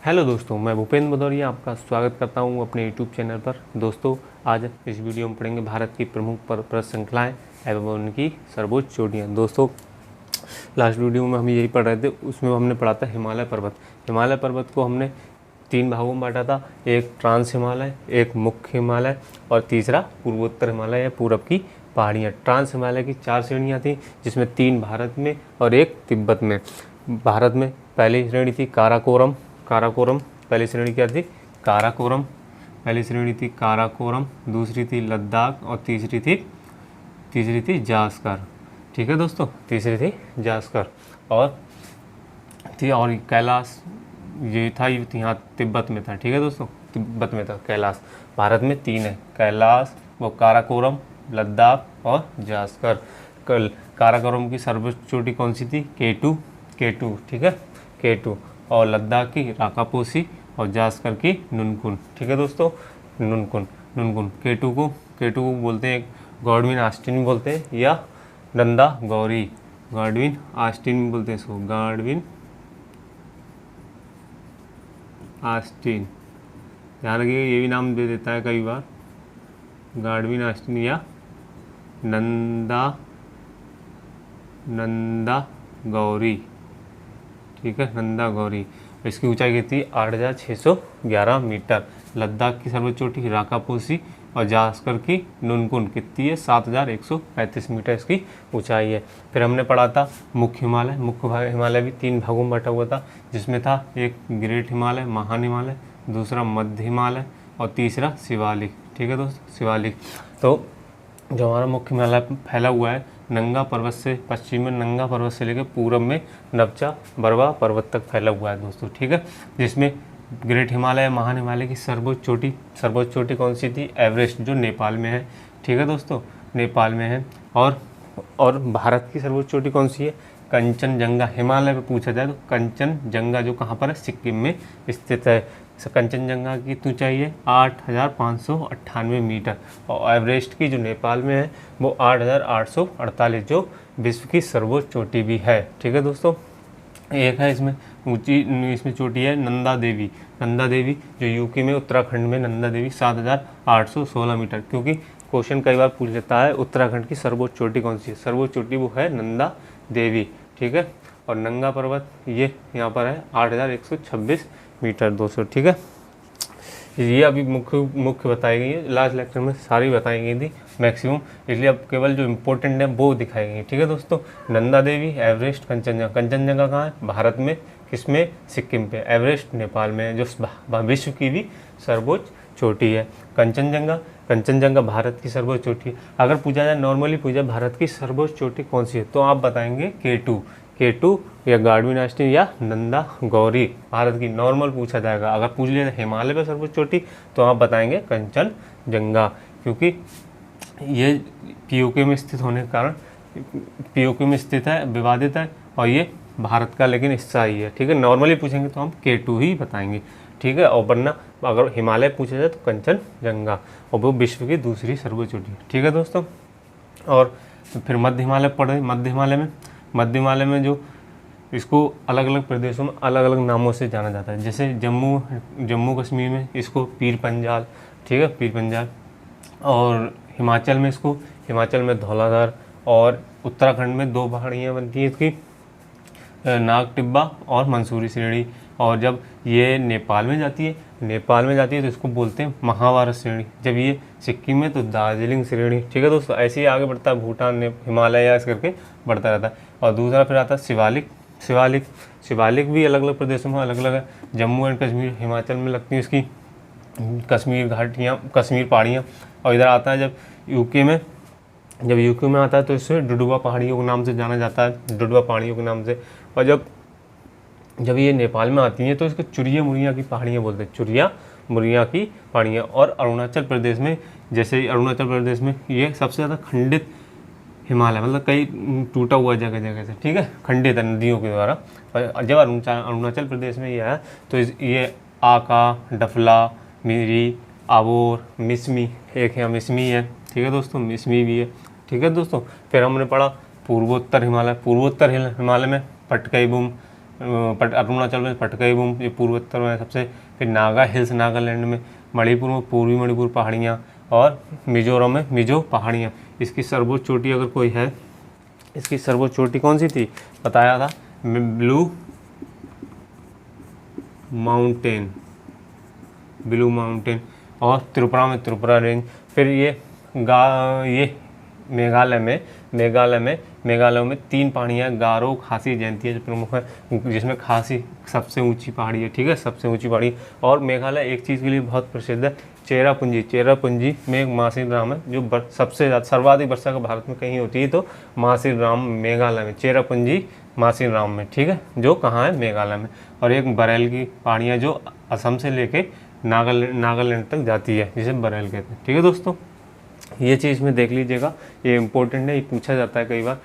Hello दोस्तों, मैं भूपेंद्र भदौरिया आपका स्वागत करता हूं अपने यूट्यूब चैनल पर। दोस्तों, आज इस वीडियो में पढ़ेंगे भारत की प्रमुख पर्वत श्रृंखलाएँ एवं उनकी सर्वोच्च चोटियाँ। दोस्तों, लास्ट वीडियो में हम यही पढ़ रहे थे, उसमें हमने पढ़ा था हिमालय पर्वत। हिमालय पर्वत को हमने 3 भागों में बांटा था, एक ट्रांस हिमालय, एक मुख्य हिमालय और तीसरा पूर्वोत्तर हिमालय या पूरब की पहाड़ियाँ। ट्रांस हिमालय की 4 श्रेणियाँ थी, जिसमें 3 भारत में और एक तिब्बत में। भारत में पहली श्रेणी थी काराकोरम। पहली श्रेणी क्या थी? काराकोरम। पहली श्रेणी थी काराकोरम, दूसरी थी लद्दाख और तीसरी थी जास्कर। ठीक है दोस्तों, तीसरी थी जास्कर और कैलाश ये था, यहाँ तिब्बत में था। ठीक है दोस्तों, तिब्बत में था कैलाश। भारत में 3 है, कैलाश, वो काराकोरम, लद्दाख और जास्कर। काराकोरम की सर्वोच्च चोटी कौन सी थी? K2। ठीक है, K2। और लद्दाख की राकापोसी और जास्कर की नुनकुन। ठीक है दोस्तों, नुनकुन। K2 को बोलते हैं, गॉडविन ऑस्टिन बोलते हैं या नंदा गौरी। गॉडविन ऑस्टिन बोलते हैं इसको, गॉडविन ऑस्टिन। ध्यान रखिएगा, ये भी नाम दे देता है कई बार, गॉडविन ऑस्टिन या नंदा गौरी। ठीक है, नंदा गौरी। इसकी ऊंचाई कितनी? 8,611 मीटर। लद्दाख की सर्वोच्च चोटी राकापोसी और जास्कर की नुनकुन कितनी है? 7,135 मीटर इसकी ऊंचाई है। फिर हमने पढ़ा था मुख्य हिमालय। मुख्य हिमालय भी 3 भागों में बटा हुआ था, जिसमें था एक ग्रेट हिमालय, महान हिमालय, दूसरा मध्य हिमालय और तीसरा शिवालिक। ठीक है दोस्तों, शिवालिक। तो जो हमारा मुख्य हिमालय फैला हुआ है नंगा पर्वत से, पश्चिम में नंगा पर्वत से लेकर पूरब में नवचा बरवा पर्वत तक फैला हुआ है दोस्तों। ठीक है, जिसमें ग्रेट हिमालय, महान हिमालय की सर्वोच्च चोटी कौन सी थी? एवरेस्ट, जो नेपाल में है। ठीक है दोस्तों, नेपाल में है। और भारत की सर्वोच्च चोटी कौन सी है? कंचनजंगा। हिमालय पे पूछा जाए तो कंचनजंगा, जो कहाँ पर है? सिक्किम में स्थित है। कंचनजंगा की ऊंचाई है 8,598 मीटर और एवरेस्ट की जो नेपाल में है वो 8,848, जो विश्व की सर्वोच्च चोटी भी है। ठीक है दोस्तों, एक है इसमें चोटी है नंदा देवी, जो यूपी में उत्तराखंड में नंदा देवी 7,816 मीटर। क्योंकि क्वेश्चन कई बार पूछ लेता है उत्तराखंड की सर्वोच्च चोटी कौन सी है? सर्वोच्च चोटी वो है नंदा देवी। ठीक है, और नंगा पर्वत ये यहाँ पर है 8,126 मीटर दोस्तों। ठीक है, ये अभी मुख्य बताई गई है, लास्ट लेक्चर में सारी बताई गई थी मैक्सिमम, इसलिए अब केवल जो इम्पोर्टेंट है वो दिखाई गई। ठीक है दोस्तों, नंदा देवी, एवरेस्ट, कंचनजंगा कहाँ है? भारत में। किसमें? सिक्किम पे। एवरेस्ट नेपाल में है, जो विश्व की भी सर्वोच्च चोटी है। कंचनजंगा भारत की सर्वोच्च चोटी है। अगर पूछा जाए, नॉर्मली पूछा भारत की सर्वोच्च चोटी कौन सी है, तो आप बताएंगे K2 या गॉडविन ऑस्टिन या नंदा गौरी। भारत की नॉर्मल पूछा जाएगा। अगर पूछ लिया हिमालय पर सर्वोच्च चोटी तो आप बताएंगे कंचनजंगा, क्योंकि ये पीओके में स्थित होने के कारण, पीओके में स्थित है, विवादित है और ये भारत का लेकिन हिस्सा ही है। ठीक है, नॉर्मली पूछेंगे तो हम K2 ही बताएंगे। ठीक है, और वरना अगर हिमालय पूछा जाए तो कंचनजंगा, और वो विश्व की दूसरी सर्वोच्च चोटी है। ठीक है दोस्तों, और फिर मध्य हिमालय पढ़े। मध्य हिमालय में जो इसको अलग अलग प्रदेशों में अलग अलग नामों से जाना जाता है। जैसे जम्मू कश्मीर में इसको पीर पंजाल। ठीक है, पीर पंजाल। और हिमाचल में धौलाधार। और उत्तराखंड में 2 पहाड़ियाँ बनती हैं इसकी, नाग टिब्बा और मंसूरी श्रेणी। और जब ये नेपाल में जाती है तो इसको बोलते हैं महाभारत श्रेणी। जब ये सिक्किम में तो दार्जिलिंग श्रेणी। ठीक है दोस्तों, ऐसे ही आगे बढ़ता है, भूटान, हिमालय ऐसे करके बढ़ता रहता है। और दूसरा फिर आता है शिवालिक भी अलग अलग प्रदेशों में अलग अलग है। जम्मू एंड कश्मीर, हिमाचल में लगती है इसकी कश्मीर घाटियाँ, कश्मीर पहाड़ियाँ। और इधर आता है जब यूके में आता है तो इसे डुडुआ पहाड़ियों के नाम से जाना जाता है, डुडुआ पहाड़ियों के नाम से। और जब ये नेपाल में आती हैं तो इसको चुरिया मुरिया की पहाड़ियाँ बोलते हैं, चुरिया मुरिया की पहाड़ियाँ। और अरुणाचल प्रदेश में, ये सबसे ज़्यादा खंडित हिमालय, मतलब कई टूटा हुआ जगह से। ठीक है, खंडित नदियों के द्वारा। और जब अरुणाचल प्रदेश में ये है तो ये आका, डफला, मिरी, आबोर, मिसमी, एक यहाँ मिसमी है। ठीक है दोस्तों, मिसमी भी है। ठीक है दोस्तों, फिर हमने पढ़ा पूर्वोत्तर हिमालय में पटकाई बुम, अरुणाचल में पटकाई ये पूर्वोत्तर में सबसे, फिर नागा हिल्स नागालैंड में, मणिपुर में पूर्वी मणिपुर पहाड़ियाँ, और मिजोरम में मिजो पहाड़ियाँ। इसकी सर्वोच्च चोटी अगर कोई है, इसकी सर्वोच्च चोटी कौन सी थी, बताया था ब्लू माउंटेन, ब्लू माउंटेन। और त्रिपुरा में त्रिपुरा रेंज। फिर ये मेघालय में 3 पहाड़ियाँ गारो, खासी, जयंतिया जो प्रमुख है, जिसमें खासी सबसे ऊंची पहाड़ी है, ठीक है, सबसे ऊंची पहाड़ी। और मेघालय एक चीज़ के लिए बहुत प्रसिद्ध है, चेरापूंजी में एक मासिन राम है, जो सबसे ज़्यादा सर्वाधिक वर्षा का भारत में कहीं होती है तो मासिन राम मेघालय में, चेरापूंजी मासिन राम में, ठीक है, जो कहाँ है, मेघालय में। और एक बरेल की पहाड़ियाँ जो असम से लेके नागालैंड तक जाती है, जिसे बरेल कहते हैं, ठीक है दोस्तों। ये चीज़ में देख लीजिएगा, ये इम्पोर्टेंट है, ये पूछा जाता है कई बार।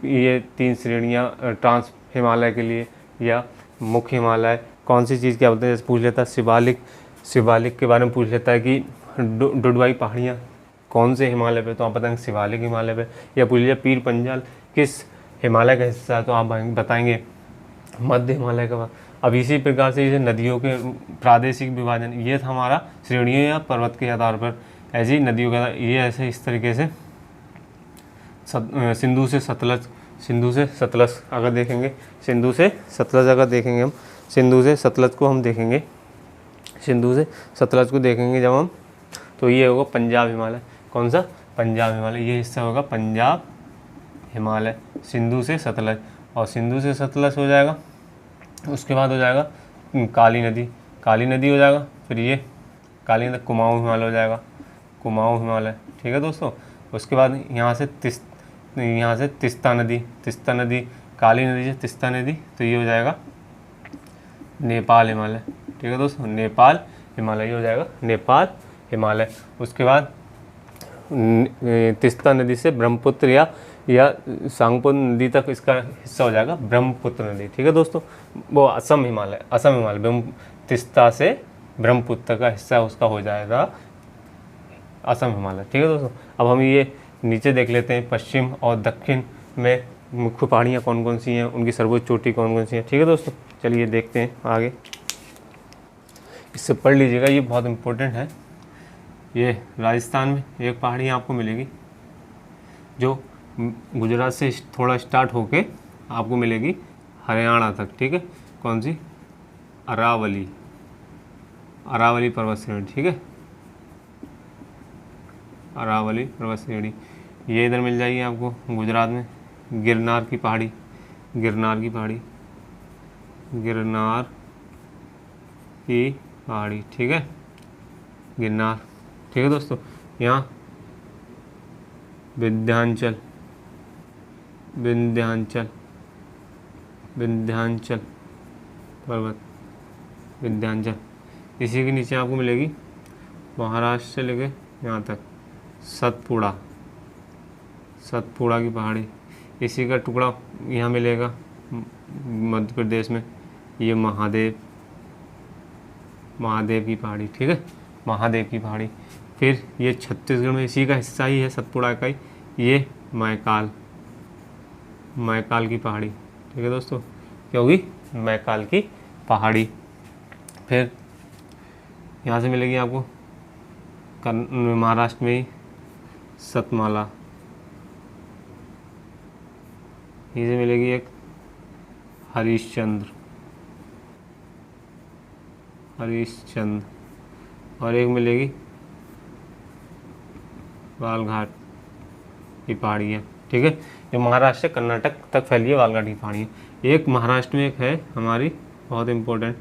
ये 3 श्रेणियाँ ट्रांस हिमालय के लिए या मुख्य हिमालय, कौन सी चीज़ क्या बोलते हैं, जैसे पूछ लेता है शिवालिक के बारे में पूछ लेता है कि डुडवाई पहाड़ियाँ कौन से हिमालय पे, तो आप बताएंगे शिवालिक हिमालय पे। या पूछ लीजिए पीर पंजाल किस हिमालय का हिस्सा है, तो आप बताएंगे मध्य हिमालय का। अब इसी प्रकार से जैसे नदियों के प्रादेशिक विभाजन, ये था हमारा श्रेणियों या पर्वत के आधार पर, ऐसे ही नदियों का ये ऐसे इस तरीके से सिंधु से सतलज अगर देखेंगे, सिंधु से सतलज अगर देखेंगे हम, सिंधु से सतलज को देखेंगे जब हम, तो ये होगा पंजाब हिमालय। कौन सा, पंजाब हिमालय, ये हिस्सा होगा पंजाब हिमालय, सिंधु से सतलज। और सिंधु से सतलज हो जाएगा, उसके बाद हो जाएगा काली नदी हो जाएगा। फिर ये काली नदी कुमाऊं हिमालय हो जाएगा, कुमाऊं हिमालय, ठीक है दोस्तों। उसके बाद यहाँ से तिस्ता नदी, काली नदी से तिस्ता नदी, तो ये हो जाएगा नेपाल हिमालय, ठीक है दोस्तों, नेपाल हिमालय, ये हो जाएगा नेपाल हिमालय। उसके बाद तिस्ता नदी से ब्रह्मपुत्र या सांगपो नदी तक इसका हिस्सा हो जाएगा ब्रह्मपुत्र नदी, ठीक है दोस्तों। वो असम हिमालय तिस्ता से ब्रह्मपुत्र का हिस्सा उसका हो जाएगा असम हिमालय, ठीक है दोस्तों। अब हम ये नीचे देख लेते हैं, पश्चिम और दक्षिण में मुख्य पहाड़ियाँ कौन कौन सी हैं, उनकी सर्वोच्च चोटी कौन कौन सी हैं, ठीक है दोस्तों। चलिए देखते हैं आगे, इससे पढ़ लीजिएगा, ये बहुत इम्पोर्टेंट है। ये राजस्थान में एक पहाड़ी आपको मिलेगी जो गुजरात से थोड़ा स्टार्ट होके आपको मिलेगी हरियाणा तक, ठीक है, कौन सी, अरावली पर्वत श्रेणी, ठीक है, अरावली पर्वत श्रेणी, ये इधर मिल जाएगी आपको गुजरात में। गिरनार की पहाड़ी, ठीक है, गिरनार, ठीक है दोस्तों। यहाँ विंध्याचल पर्वत, विंध्याचल, इसी के नीचे आपको मिलेगी महाराष्ट्र से लेके यहाँ तक सतपुड़ा की पहाड़ी, इसी का टुकड़ा यहाँ मिलेगा मध्य प्रदेश में, ये महादेव की पहाड़ी, ठीक है, महादेव की पहाड़ी। फिर ये छत्तीसगढ़ में इसी का हिस्सा ही है सतपुड़ा का ही, ये मैकाल की पहाड़ी, ठीक है दोस्तों, क्या होगी, मैकाल की पहाड़ी। फिर यहाँ से मिलेगी आपको महाराष्ट्र में ही सतमाला, यहीं से मिलेगी एक हरिश्चंद्र, और एक मिलेगी बालघाट की पहाड़ी है, ठीक है, जो महाराष्ट्र से कर्नाटक तक फैली है बालघाट की पहाड़ी है। एक महाराष्ट्र में एक है हमारी बहुत इम्पोर्टेंट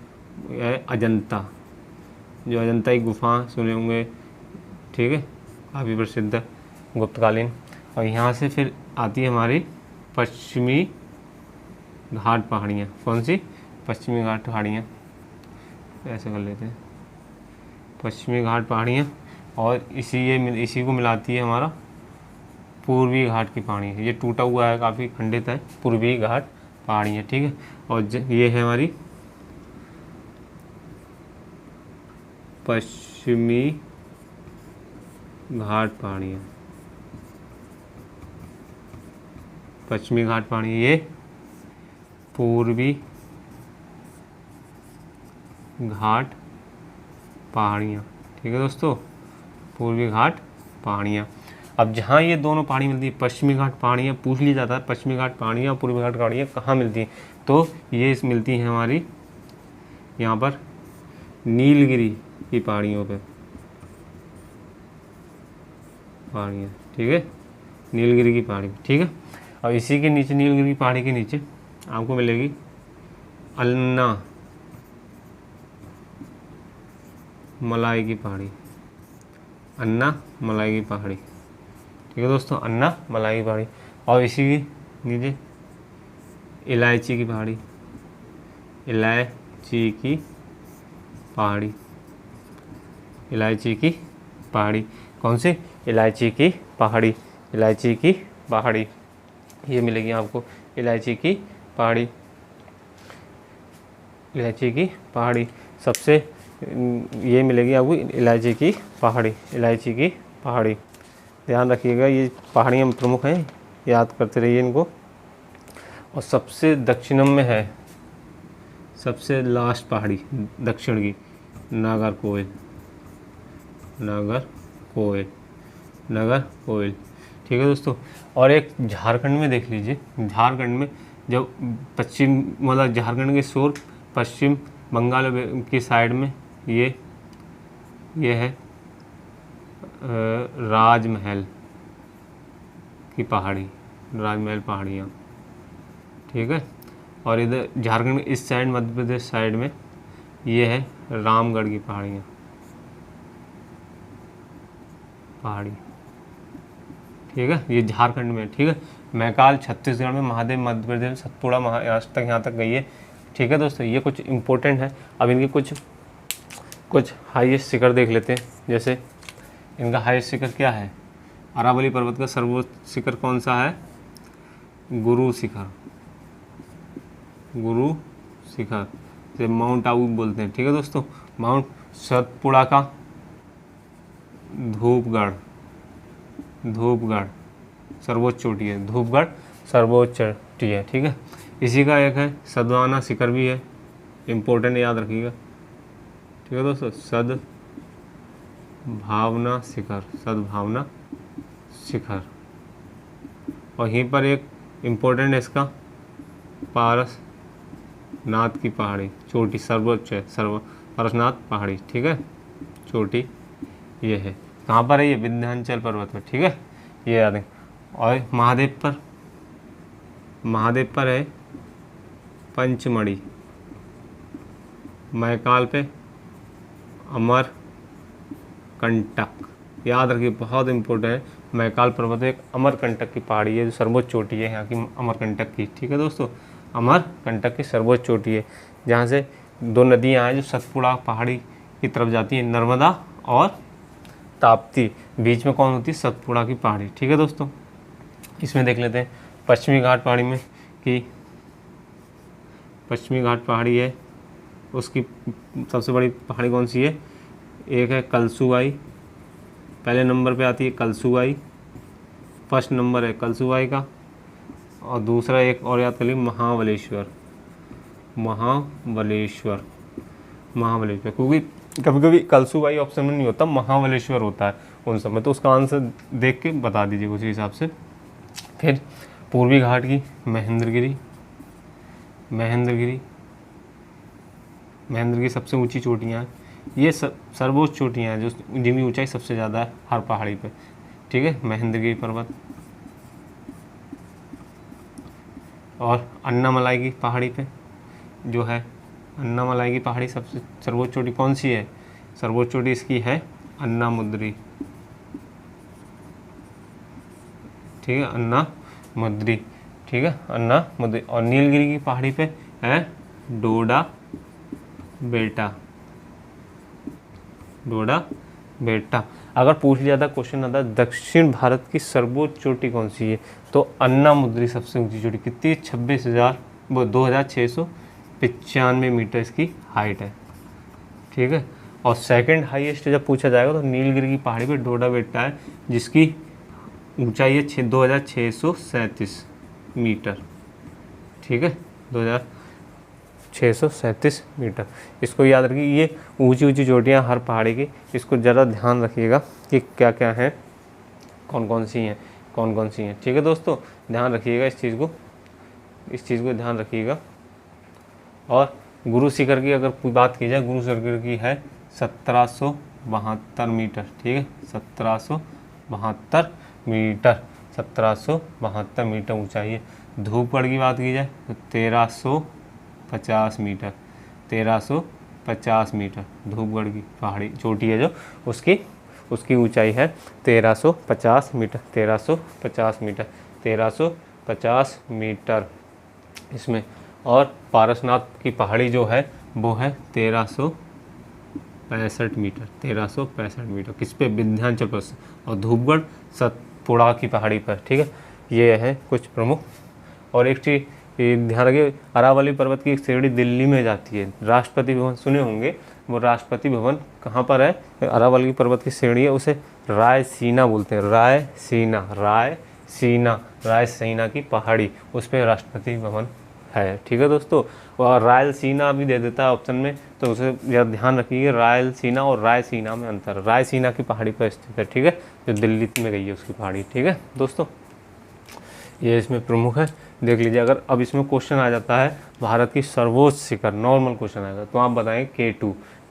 है अजंता, जो अजंता की गुफा सुने होंगे, ठीक है, काफ़ी प्रसिद्ध है, गुप्तकालीन। और यहाँ से फिर आती है हमारी पश्चिमी घाट पहाड़ियाँ, कौन सी, पश्चिमी घाट पहाड़ियाँ, ऐसे कर लेते हैं, पश्चिमी घाट पहाड़ियाँ। और इसी को मिलाती है हमारा पूर्वी घाट की पहाड़ी, ये टूटा हुआ है, काफ़ी खंडित है, पूर्वी घाट पहाड़ियाँ, ठीक है। और ये है हमारी पश्चिमी घाट पहाड़ियाँ, ये पूर्वी घाट पहाड़ियाँ। ठीक है दोस्तों, पूर्वी घाट पहाड़ियाँ। अब जहाँ ये दोनों पहाड़ी मिलती है, पश्चिमी घाट पहाड़ियाँ पूछ लिया जाता है, पश्चिमी घाट पहाड़ियाँ और पूर्वी घाट पहाड़ियाँ कहाँ मिलती हैं, तो ये मिलती हैं हमारी यहाँ पर नीलगिरी की पहाड़ियों पे, पहाड़ियाँ। ठीक है, नीलगिरी की पहाड़ी। ठीक है, और इसी के नीचे, नीलगिरी की पहाड़ी के नीचे आपको मिलेगी अन्ना मलाई की पहाड़ी, अन्ना मलाई की पहाड़ी। ठीक है दोस्तों, अन्ना मलाई की पहाड़ी। और इसी के नीचे इलायची की पहाड़ी, इलायची की पहाड़ी, इलायची की पहाड़ी। कौन सी? इलायची की पहाड़ी, इलायची की पहाड़ी ये मिलेगी आपको, इलायची की पहाड़ी, इलायची की पहाड़ी सबसे ये मिलेगी आपको, इलायची की पहाड़ी, इलायची की पहाड़ी। ध्यान रखिएगा, ये पहाड़ियाँ प्रमुख हैं, याद करते रहिए इनको। और सबसे दक्षिणम में है, सबसे लास्ट पहाड़ी दक्षिण की, नागरकोइल, नागरकोइल, नागरकोइल। ठीक है दोस्तों, और एक झारखंड में देख लीजिए, झारखंड में जब पश्चिम, मतलब झारखंड के शोर पश्चिम बंगाल की साइड में ये है राजमहल की पहाड़ी, राजमहल पहाड़ियाँ। ठीक है, और इधर झारखंड इस साइड, मध्य प्रदेश साइड में ये है रामगढ़ की पहाड़ियाँ, पहाड़ी। ठीक है, ये झारखंड में। ठीक है, मैकाल छत्तीसगढ़ में, महादेव मध्य प्रदेश में, सतपुड़ा महाराष्ट्र तक, यहाँ तक गई है। ठीक है दोस्तों, ये कुछ इम्पोर्टेंट है। अब इनके कुछ हाईएस्ट शिखर देख लेते हैं। जैसे इनका हाईएस्ट शिखर क्या है? अरावली पर्वत का सर्वोच्च शिखर कौन सा है? गुरु शिखर, गुरु शिखर से माउंट आबू बोलते हैं। ठीक है दोस्तों, माउंट सतपुड़ा का धूपगढ़, धूपगढ़ सर्वोच्च चोटी है, धूपगढ़ सर्वोच्च चोटी है। ठीक है, इसी का एक है सद्भावना शिखर भी है, इम्पोर्टेंट, याद रखिएगा। ठीक है दोस्तों, सद्भावना शिखर, सद्भावना शिखर। और यहीं पर एक इम्पोर्टेंट है इसका, पारसनाथ की पहाड़ी, चोटी सर्वोच्च है, पारसनाथ पहाड़ी। ठीक है, चोटी ये है, कहाँ पर है? ये विंध्याचल पर्वत में। ठीक है, ये याद है। और महादेव पर है पंचमढ़ी, मैकाल पे अमरकंटक, याद रखिए, बहुत इंपॉर्टेंट है। मैकाल पर्वत एक अमरकंटक की पहाड़ी है, जो सर्वोच्च चोटी है यहाँ की, अमरकंटक की। ठीक है दोस्तों, अमरकंटक की सर्वोच्च चोटी है, जहाँ से दो नदियाँ हैं जो सतपुड़ा पहाड़ी की तरफ जाती हैं, नर्मदा और ताप्ती, बीच में कौन होती है? सतपुड़ा की पहाड़ी। ठीक है दोस्तों, इसमें देख लेते हैं पश्चिमी घाट पहाड़ी में कि पश्चिमी घाट पहाड़ी है, उसकी सबसे बड़ी पहाड़ी कौन सी है? एक है कलसुआई, पहले नंबर पे आती है कलसुआई, फर्स्ट नंबर है कलसुआई का। और दूसरा एक और याद कर लीजिए, महाबलेश्वर, महाबलेश्वर, महाबलेश्वर, क्योंकि कभी कभी कलसुआई ऑप्शन में नहीं होता, महाबलेश्वर होता है उन समय, तो उसका आंसर देख के बता दीजिए उसी हिसाब से। फिर पूर्वी घाट की महेंद्रगिरी, महेंद्रगिरी, महेंद्रगिरी सबसे ऊंची चोटियाँ हैं, ये सर्वोच्च चोटियाँ हैं जो जिनकी ऊंचाई सबसे ज़्यादा है हर पहाड़ी पे। ठीक है, महेंद्रगिरी पर्वत। और अन्नामलाई की पहाड़ी पे जो है, अन्नामलाई की पहाड़ी सबसे सर्वोच्च चोटी कौन सी है? सर्वोच्च चोटी इसकी है अन्नामुद्री। ठीक है, अन्नामुद्री। ठीक है, अन्नामुद्री। और नीलगिरी की पहाड़ी पे है डोडा बेटा, डोडा बेटा। अगर पूछ लिया था, क्वेश्चन आता है दक्षिण भारत की सर्वोच्च चोटी कौन सी है, तो अन्नामुद्री सबसे ऊंची चोटी। कितनी? 26,095 मीटर इसकी हाइट है। ठीक है, और सेकंड हाईएस्ट जब पूछा जाएगा तो नीलगिरी की पहाड़ी पे डोडा बेटा है, जिसकी ऊंचाई है 2637 मीटर। ठीक है, 2637 637 मीटर। इसको याद रखिए, ये ऊंची ऊंची चोटियाँ हर पहाड़ी की, इसको ज़रा ध्यान रखिएगा कि क्या क्या है, कौन कौन सी हैं। ठीक है दोस्तों, ध्यान रखिएगा इस चीज़ को ध्यान रखिएगा। और गुरु शिखर की अगर कोई बात की जाए, गुरु शिखर की है 1772 मीटर। ठीक है, 1772 मीटर, 1772 मीटर ऊंचाई है। धूपगढ़ की बात की जाए तो 1350 मीटर, 1350 मीटर धूपगढ़ की पहाड़ी चोटी है जो, उसकी ऊंचाई है 1350 मीटर, 1350 मीटर, 1350 मीटर इसमें। और पारसनाथ की पहाड़ी जो है वो है 1365 मीटर, 1365 मीटर किस पे, विंध्याचल पर। और धूपगढ़ सतपुड़ा की पहाड़ी पर। ठीक है, ये है कुछ प्रमुख। और एक चीज़ ध्यान रखिए, अरावली पर्वत की एक श्रेणी दिल्ली में जाती है। राष्ट्रपति भवन सुने होंगे, वो राष्ट्रपति भवन कहाँ पर है, अरावली पर्वत की श्रेणी है, उसे रायसीना बोलते हैं, रायसीना की पहाड़ी, उस पर राष्ट्रपति भवन है। ठीक है दोस्तों, और रायलसीना भी दे देता है ऑप्शन में, तो उसे ध्यान रखिए, रायलसीना और रायसीना में अंतर। रायसीना की पहाड़ी पर स्थित है। ठीक है, जो दिल्ली में गई है उसकी पहाड़ी। ठीक है दोस्तों, ये इसमें प्रमुख है, देख लीजिए। अगर अब इसमें क्वेश्चन आ जाता है भारत की सर्वोच्च शिखर, नॉर्मल क्वेश्चन आएगा, तो आप बताएंगे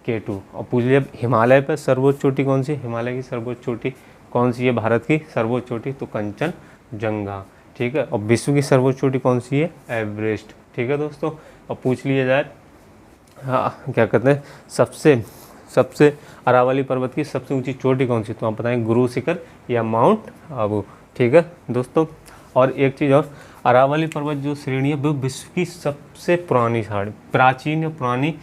K2 और पूछ लीजिए हिमालय पर सर्वोच्च चोटी कौन सी, हिमालय की सर्वोच्च चोटी कौन सी है भारत की सर्वोच्च चोटी, तो कंचनजंगा। ठीक है, और विश्व की सर्वोच्च चोटी कौन सी है, एवरेस्ट। ठीक है दोस्तों, और पूछ लिया जाए हाँ क्या कहते हैं सबसे अरावली पर्वत की सबसे ऊंची चोटी कौन सी, तो आप बताएंगे गुरु शिखर या माउंट आबू। ठीक है दोस्तों, और एक चीज़ और, अरावली पर्वत जो श्रेणी है वो विश्व की सबसे प्राचीन या पुरानी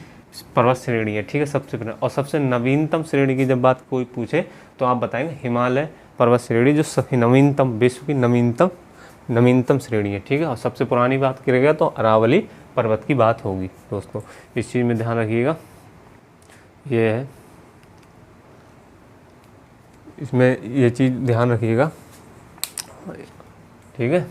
पर्वत श्रेणी है। ठीक है, सबसे पुरानी। और सबसे नवीनतम श्रेणी की जब बात कोई पूछे तो आप बताएंगे हिमालय पर्वत श्रेणी, जो नवीनतम, विश्व की नवीनतम श्रेणी है। ठीक है, और सबसे पुरानी बात करेगा तो अरावली पर्वत की बात होगी दोस्तों, इस चीज़ में ध्यान रखिएगा। ये है, इसमें ये चीज़ ध्यान रखिएगा। ठीक है,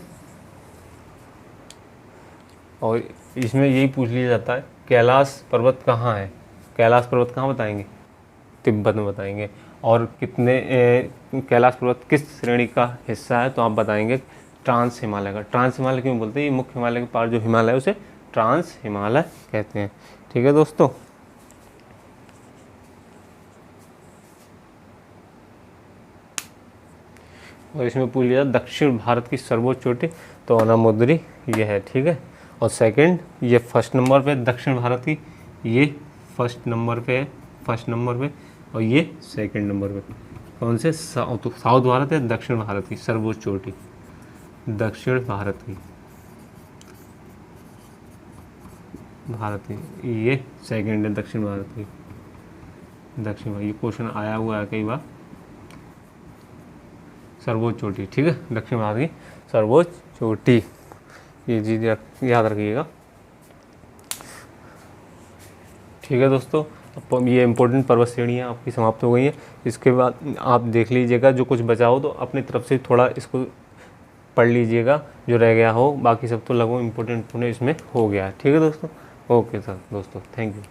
और इसमें यही पूछ लिया जाता है कैलाश पर्वत कहाँ है, कैलाश पर्वत कहाँ बताएंगे, तिब्बत में बताएंगे। और कितने कैलाश पर्वत किस श्रेणी का हिस्सा है, तो आप बताएंगे ट्रांस हिमालय का। ट्रांस हिमालय क्यों बोलते हैं, ये मुख्य हिमालय के पार जो हिमालय है उसे ट्रांस हिमालय कहते हैं। ठीक है दोस्तों, और इसमें पूछ लिया दक्षिण भारत की सर्वोच्च चोटी, तो अनामुद्री ये है। ठीक है, और सेकंड ये फर्स्ट नंबर पे दक्षिण भारत की, ये फर्स्ट नंबर पे है, और ये सेकंड नंबर पे कौन से, साउथ भारत है, दक्षिण भारत की सर्वोच्च चोटी, दक्षिण भारत की ये सेकंड है, दक्षिण भारत की, ये क्वेश्चन आया हुआ है कई बार, सर्वोच्च चोटी। ठीक है, दक्षिण भारत की सर्वोच्च चोटी, ये चीज़ याद रखिएगा। ठीक है दोस्तों, अब ये इंपॉर्टेंट पर्वत श्रेणियाँ आपकी समाप्त हो गई हैं। इसके बाद आप देख लीजिएगा, जो कुछ बचा हो तो अपनी तरफ से थोड़ा इसको पढ़ लीजिएगा, जो रह गया हो, बाकी सब तो लगभग इम्पोर्टेंट इसमें हो गया है। ठीक है दोस्तों, ओके सर दोस्तों, थैंक यू।